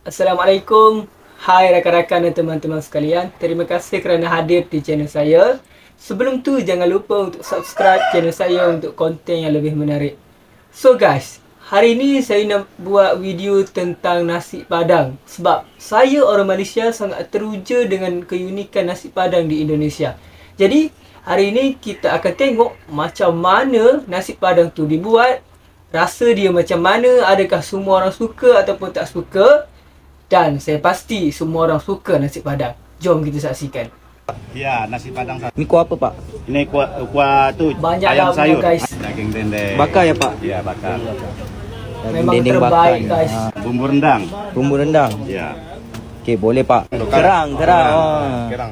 Assalamualaikum. Hai rakan-rakan dan teman-teman sekalian. Terima kasih kerana hadir di channel saya. Sebelum tu jangan lupa untuk subscribe channel saya untuk konten yang lebih menarik. So guys, hari ni saya nak buat video tentang nasi padang. Sebab saya orang Malaysia sangat teruja dengan keunikan nasi padang di Indonesia. Jadi hari ni kita akan tengok macam mana nasi padang tu dibuat. Rasa dia macam mana, adakah semua orang suka ataupun tak suka. Dan saya pasti semua orang suka nasi padang. Jom kita saksikan. Ya, nasi padang. Ni kuah apa, Pak? Ini kuah tu Banyak ayam lauknya, sayur. guys. Daging dendeng. Bakar ya, Pak? Ya, bakar. Memang Dendeng terbaik bakar. guys. Bumbu rendang. Bumbu rendang. Ya. Okey, boleh, Pak. Kerang.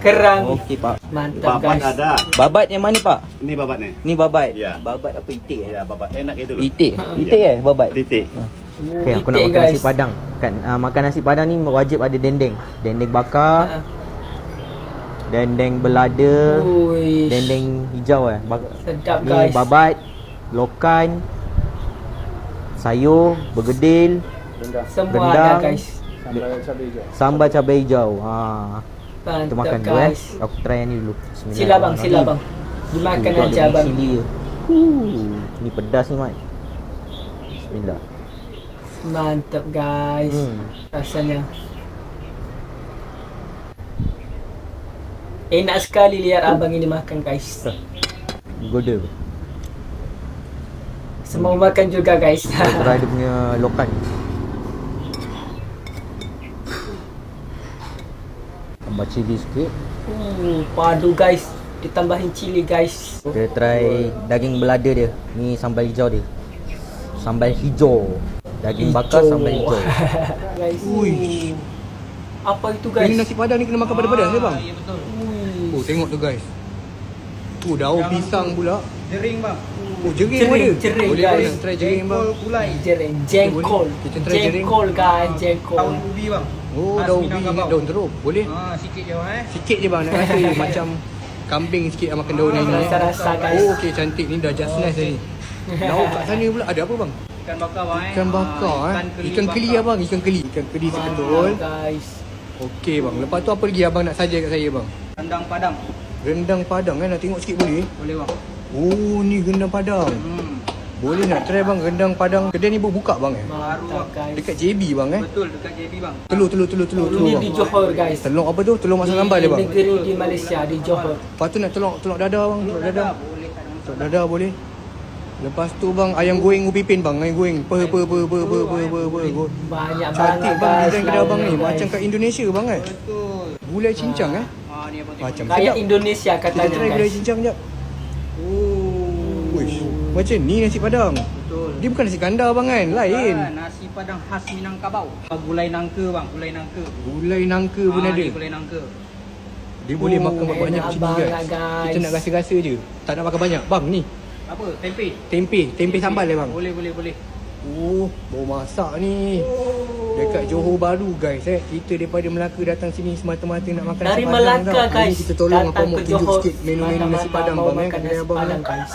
Kerang. Okey, Pak. Mantap Babat guys. ada. Babat yang mana, Pak? Ini babat ni. Ni babat. Ya. Babat apa itik? Ya, babat enak itu loh. Itik. Itik babat. Titik. Okey, aku nak Itik, makan guys. nasi padang. Makan nasi padang ni wajib ada dendeng. Dendeng bakar, dendeng belada, Ui, dendeng hijau sedap Ni guys. babat, lokan, sayur, bergedil, Semua rendang, ada guys. sambal cabai hijau. Kita makan Mantap dulu guys. Aku try yang ni dulu. Sila bang, sila bang. Dimakan aja bang. Ni pedas ni, Mat. Bismillah. Mantap guys. Rasanya enak sekali lihat abang ini makan guys. Goda. Semua makan juga guys. Kita try dia punya lokan. Tambah cili sikit. Padu guys. Ditambahin cili guys. Kita try daging belada dia. Ni sambal hijau dia. Sambal hijau. Daging bakar sambal hijau. Guys. Ui. Apa itu guys? Ini nasi padang ni kena makan pada-pada ya, bang? Ya betul. Ui. Oh, tengok tu guys. Daun pisang pula. Jering bang. Oh, jering pun ada. Jering, Boleh guys. nak try jering, bang. Kulai. Jering, jengkol. Kita try jering. Jengkol guys, jengkol. Daun ubi bang. Oh, Khas daun ubi Minangkabau. ingat daun teruk. Boleh? Sikit je bang Sikit je bang, nak rasa macam kambing sikit lah makan daun ni. Rasa-rasa guys. Oh, okey, cantik ni dah just nice ni. Lauk kat sana pula ada apa bang? Ikan bakar bang Ikan bakar Ikan keli bakar. abang, ikan keli. Ikan keli sebetul. Guys. Okey bang, lepas tu apa lagi abang nak saja kat saya bang? Rendang padang. Rendang padang nak tengok sikit boleh? Boleh bang. Oh, ni rendang padang. Boleh nak try bang rendang padang. Kedai ni baru buka bang Mantap guys. Dekat JB bang Betul dekat JB bang. Telur Ini bang. di Johor guys. Telur apa tu? Telur masak sambal dia bang. Di negeri di Malaysia, di Johor. Lepas tu nak telur dadah bang, telur dadah. Boleh tak dalam Telur dadah boleh. Lepas tu bang ayam goreng ubi pin bang, ayam goreng. Banyak Cantik banget bang guys. design kedai abang ni. guys. Macam kat Indonesia bang kan? Betul. Gulai cincang Ni apa tu? Macam Kayak sedap. Indonesia Kita katanya try gulai guys. cincang jap. Uish. Macam ni nasi padang. Betul. Dia bukan nasi kandar bang kan? Lain. Nasi padang khas Minangkabau. Gulai nangka bang, gulai nangka. Gulai nangka pun ada. Ni gulai nangka. Dia boleh makan enak banyak macam ni banget, guys. guys. Kita nak rasa-rasa je. Tak nak makan banyak. Bang ni, Apa? Tempe. tempe sambal dia bang. Boleh. Oh, baru masak ni. Dekat Johor Bahru guys Kita daripada Melaka datang sini semata-mata nak makan Dari nasi padang Melaka tau. Hari guys. ni kita tolong Datang promote ke tunjuk Johor. sikit menu-menu nasi padang Mau bang makan kat nasi kedai abang padang ni. guys.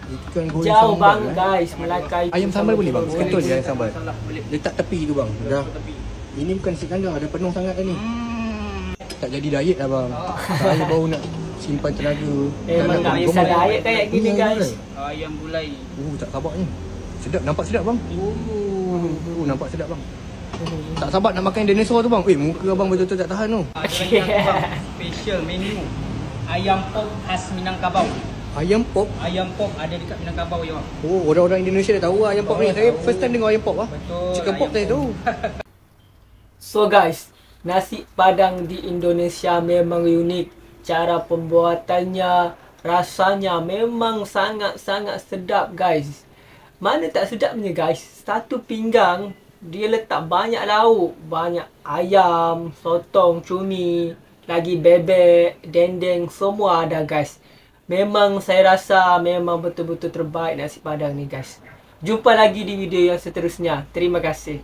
Ikan goreng Jauh sambal bang guys, Melaka itu Ayam sambal boleh bang? boleh. Sekentol je ayam sambal. Salah boleh. Letak tepi tu bang. Dah. Ini bukan nasi kandar, dah penuh sangat dah ni. Tak jadi diet lah bang. Saya baru nak simpan tenaga. Memang tak bisa diet kayak gini guys. Ayam gulai. Tak sabar ni. Sedap, nampak sedap bang. Nampak sedap bang. Tak sabar nak makan dinosaur tu bang. Muka abang betul-betul tak tahan tu. Special menu. Ayam pop khas Minangkabau. Ayam pop. Ayam pop ada dekat Minangkabau ya bang. Oh, orang-orang Indonesia dah tahu lah ayam pop ni. Saya first time dengar ayam pop lah. Betul. Chicken pop saya tahu. So guys, nasi padang di Indonesia memang unik. Cara pembuatannya, rasanya memang sangat-sangat sedap guys. Mana tak sedapnya guys? Satu pinggang dia letak banyak lauk, banyak ayam, sotong, cumi, lagi bebek, dendeng, semua ada guys. Memang saya rasa memang betul-betul terbaik nasi padang ni guys. Jumpa lagi di video yang seterusnya. Terima kasih.